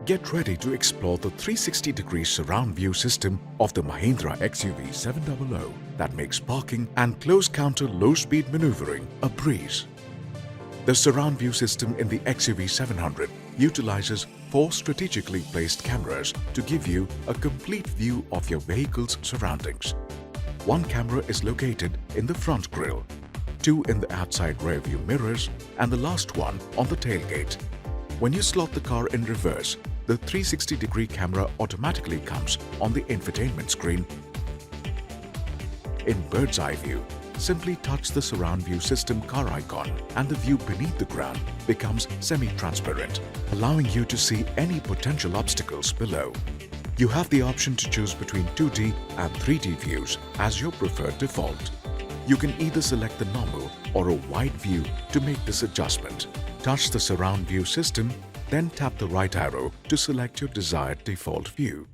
Get ready to explore the 360-degree surround view system of the Mahindra XUV700 that makes parking and close-counter low-speed maneuvering a breeze. The surround view system in the XUV700 utilizes 4 strategically placed cameras to give you a complete view of your vehicle's surroundings. One camera is located in the front grille, 2 in the outside rear view mirrors, and the last one on the tailgate. When you slot the car in reverse, the 360-degree camera automatically comes on the infotainment screen. In bird's eye view, simply touch the surround view system car icon and the view beneath the ground becomes semi-transparent, allowing you to see any potential obstacles below. You have the option to choose between 2D and 3D views as your preferred default. You can either select the normal or a wide view to make this adjustment. Touch the surround view system, then tap the right arrow to select your desired default view.